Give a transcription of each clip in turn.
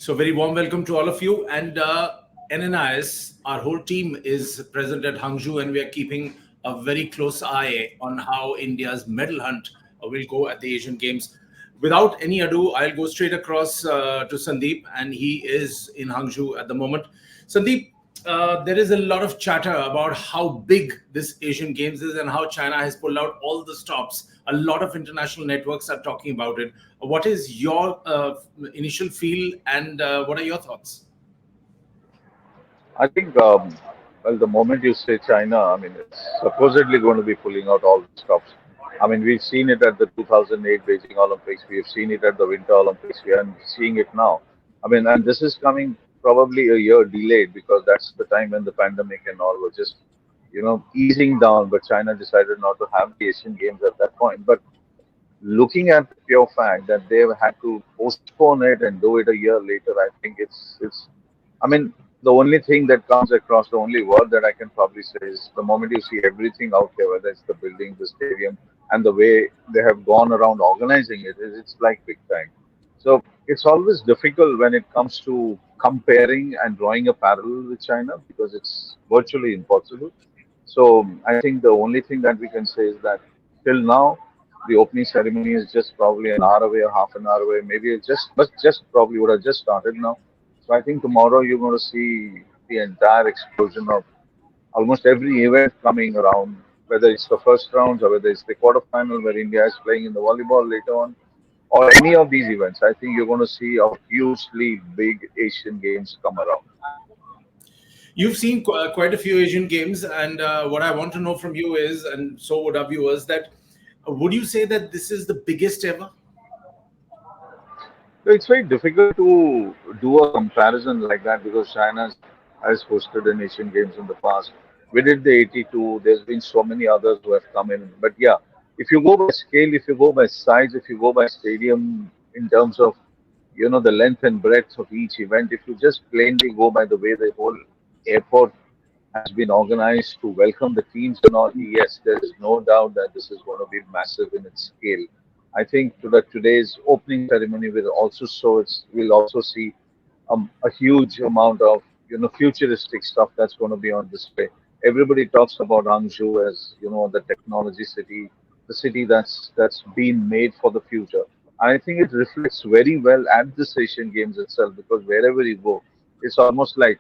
So very warm welcome to all of you. And NNIS, our whole team is present at Hangzhou, and we are keeping a very close eye on how India's medal hunt will go at the Asian Games. Without any ado, I'll go straight across to Sandeep, and he is in Hangzhou at the moment. Sandeep, there is a lot of chatter about how big this Asian Games is and how China has pulled out all the stops. A lot of international networks are talking about it. What is your initial feel, and what are your thoughts? I think, well, the moment you say China, I mean, it's supposedly going to be pulling out all the stops. I mean, we've seen it at the 2008 Beijing Olympics, we have seen it at the Winter Olympics, we are seeing it now. I mean, and this is coming probably a year delayed because that's the time when the pandemic and all were just, easing down. But China decided not to have the Asian Games at that point. But looking at the pure fact that they've had to postpone it and do it a year later, I think it's. I mean, the only thing that comes across, the only word that I can probably say is the moment you see everything out there, whether it's the building, the stadium, and the way they have gone around organizing it, it's like big time. So it's always difficult when it comes to comparing and drawing a parallel with China because it's virtually impossible. So I think the only thing that we can say is that till now, the opening ceremony is just probably an hour away or half an hour away. Maybe it just probably would have just started now. So I think tomorrow you're going to see the entire explosion of almost every event coming around, whether it's the first rounds or whether it's the quarterfinal where India is playing in the volleyball later on, or any of these events. I think you're going to see a hugely big Asian Games come around. You've seen quite a few Asian Games, and what I want to know from you is, and so would our viewers, that would you say that this is the biggest ever? So it's very difficult to do a comparison like that because China has hosted an Asian Games in the past. We did the 82. There's been so many others who have come in. But yeah, if you go by scale, if you go by size, if you go by stadium in terms of the length and breadth of each event, if you just plainly go by the way the whole airport has been organized to welcome the teams and all, yes, there is no doubt that this is going to be massive in its scale. I think that today's opening ceremony will also show its. We'll also see a huge amount of futuristic stuff that's going to be on display. Everybody talks about Hangzhou as the technology city, the city that's been made for the future. I think it reflects very well at this Asian Games itself because wherever you go, it's almost like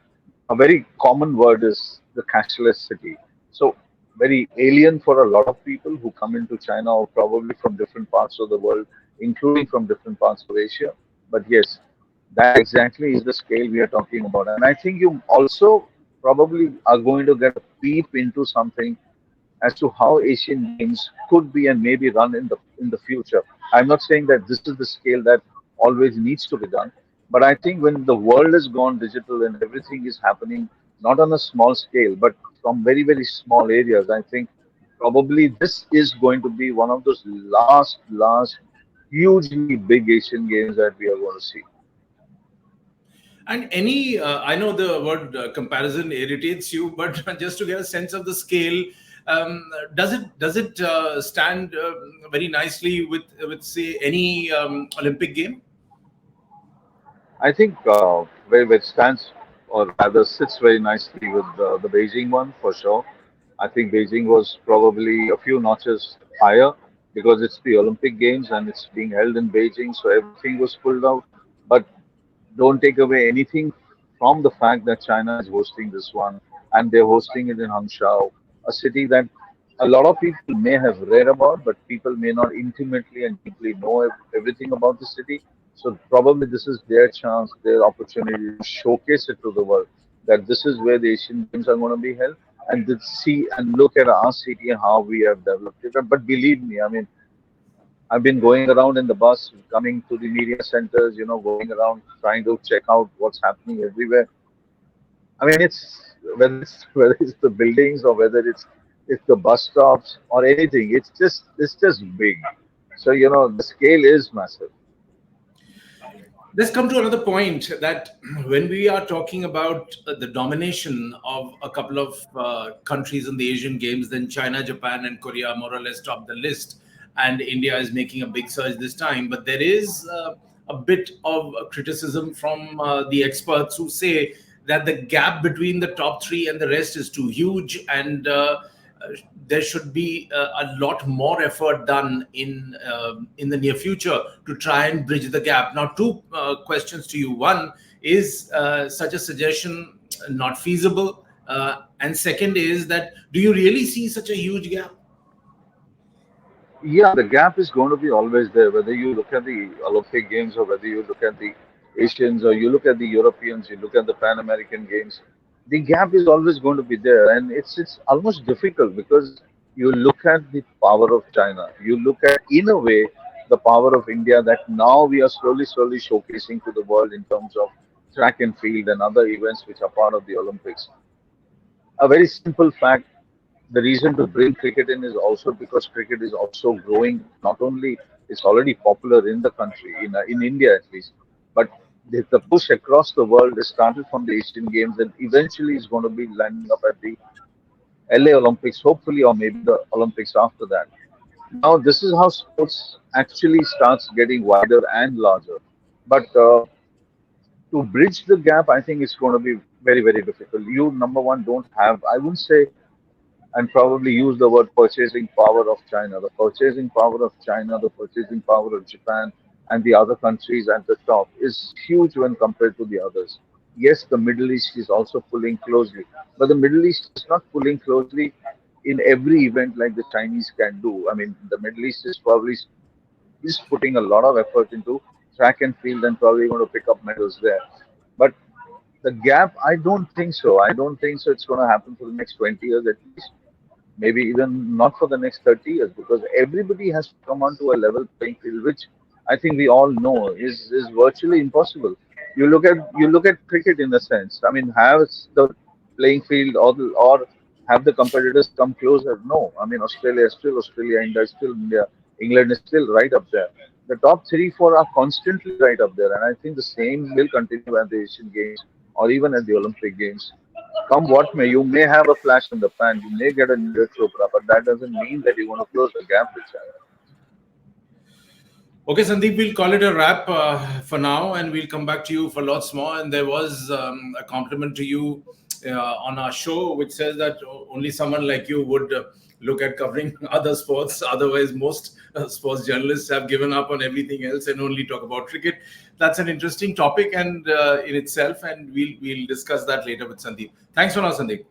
a very common word is the cashless city. So very alien for a lot of people who come into China or probably from different parts of the world, including from different parts of Asia. But yes, that exactly is the scale we are talking about. And I think you also probably are going to get a peep into something as to how Asian Games could be and maybe run in the future. I'm not saying that this is the scale that always needs to be done, but I think when the world has gone digital and everything is happening not on a small scale, but from very very small areas, I think probably this is going to be one of those last hugely big Asian Games that we are going to see. And I know the word comparison irritates you, but just to get a sense of the scale, does it stand very nicely with say any Olympic game? I think where it stands, or rather sits very nicely with the Beijing one for sure. I think Beijing was probably a few notches higher because it's the Olympic Games and it's being held in Beijing, so everything was pulled out. But don't take away anything from the fact that China is hosting this one and they're hosting it in Hangzhou, a city that a lot of people may have read about, but people may not intimately and deeply know everything about the city. So probably this is their chance, their opportunity to showcase it to the world that this is where the Asian Games are going to be held, and to see and look at our city and how we have developed it. But believe me, I mean, I've been going around in the bus, coming to the media centers, going around trying to check out what's happening everywhere. I mean, it's whether it's the buildings or whether it's the bus stops or anything. It's just big. So the scale is massive. Let's come to another point that when we are talking about the domination of a couple of countries in the Asian Games, then China, Japan, and Korea more or less top the list, and India is making a big surge this time. But there is a bit of criticism from the experts who say that the gap between the top three and the rest is too huge, and there should be a lot more effort done in the near future to try and bridge the gap. Now, two questions to you. One, is such a suggestion not feasible? And second is that, do you really see such a huge gap? Yeah, the gap is going to be always there, whether you look at the Olympic Games or whether you look at the Asians or you look at the Europeans, you look at the Pan American Games. The gap is always going to be there, and it's almost difficult because you look at the power of China, you look at, in a way, the power of India that now we are slowly showcasing to the world in terms of track and field and other events which are part of the Olympics. A very simple fact, the reason to bring cricket in is also because cricket is also growing. Not only it's already popular in the country, in India at least, but the push across the world is started from the Asian Games and eventually is going to be landing up at the LA Olympics, hopefully, or maybe the Olympics after that. Now, this is how sports actually starts getting wider and larger. But to bridge the gap, I think it's going to be very difficult. You, number one, don't have, I wouldn't say, and probably use the word purchasing power of China. The purchasing power of China, the purchasing power of Japan, and the other countries at the top is huge when compared to the others. Yes, the Middle East is also pulling closely, but the Middle East is not pulling closely in every event like the Chinese can do. I mean, the Middle East is probably is putting a lot of effort into track and field and probably going to pick up medals there. But the gap, I don't think so. I don't think so. It's going to happen for the next 20 years at least, maybe even not for the next 30 years, because everybody has to come onto a level playing field, which I think we all know is virtually impossible. You look at cricket in a sense. I mean, have the playing field or have the competitors come closer? No. I mean, Australia is still Australia, India is still India, England is still right up there. The top three, four are constantly right up there, and I think the same will continue at the Asian Games or even at the Olympic Games. Come what may, you may have a flash in the pan, you may get a Neeraj Chopra, but that doesn't mean that you want to close the gap with China. Okay, Sandeep, we'll call it a wrap for now, and we'll come back to you for lots more. And there was a compliment to you on our show, which says that only someone like you would look at covering other sports. Otherwise, most sports journalists have given up on everything else and only talk about cricket. That's an interesting topic and in itself, and we'll discuss that later with Sandeep. Thanks for now, Sandeep.